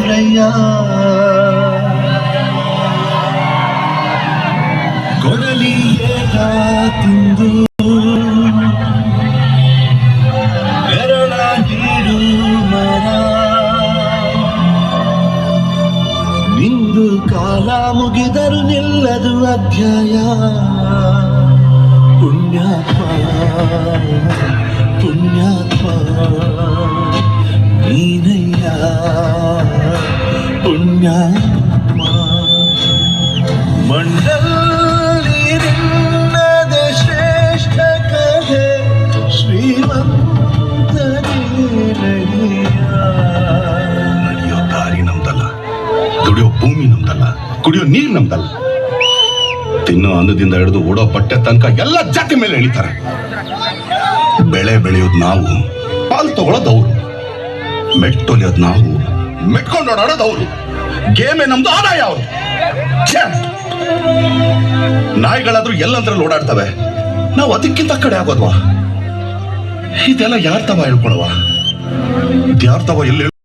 ಬಾರಯ್ಯ ಕೊಡಲಿ ಏಟ ತಿಂದು ಬೆರಳ ನೀಡು ಮರ ನಿಂದು ಕಾಲ ಮುಗಿದರು ನಿಲ್ಲದು ಅಧ್ಯಾಯ ಪುಣ್ಯಾತ್ಮ ಪುಣ್ಯಾತ್ಮ ನೀನಯ್ಯ ಪುಣ್ಯಾತ್ಮ ಮಂಡಲಿ ನಿನ್ನದೆ ಶ್ರೇಷ್ಠ ಕಥೆ ಶ್ರೀಮಂತ ನಡೆಯೋ ದಾರಿ ನಮ್ದಲ್ಲ, ದುಡಿಯೋ ಭೂಮಿ ನಮ್ದಲ್ಲ, ಕುಡಿಯೋ ನೀರು ನಮ್ದಲ್ಲ. ತಿನ್ನೋ ಅನ್ನದಿಂದ ಹಿಡಿದು ಓಡೋ ಬಟ್ಟೆ ತನಕ ಎಲ್ಲ ಜಾತಿ ಮೇಲೆ ಎಳಿತಾರೆ. ಬೆಳೆ ಬೆಳೆಯೋದು ನಾವು, ಪಾಲು ತಗೊಳ್ಳೋದು ಅವರು, ಮೆಟ್ಟೊಲಿಯೋದು ನಾವು, ಮೆಟ್ಕೊಂಡು ಓಡಾಡೋದು ಅವರು. ಗೇಮೇ ನಮ್ದು, ಆದಾಯ ಅವರು. ನಾಯಿಗಳಾದ್ರೂ ಎಲ್ಲಂದ್ರಲ್ಲಿ ಓಡಾಡ್ತವೆ, ನಾವು ಅದಕ್ಕಿಂತ ಕಡೆ ಆಗೋದ್ವಾ? ಇದೆಲ್ಲ ಯಾರ್ ತವ ಹೇಳ್ಕೊಳವ? ಯಾರ್ ತವ ಎಲ್ಲಿ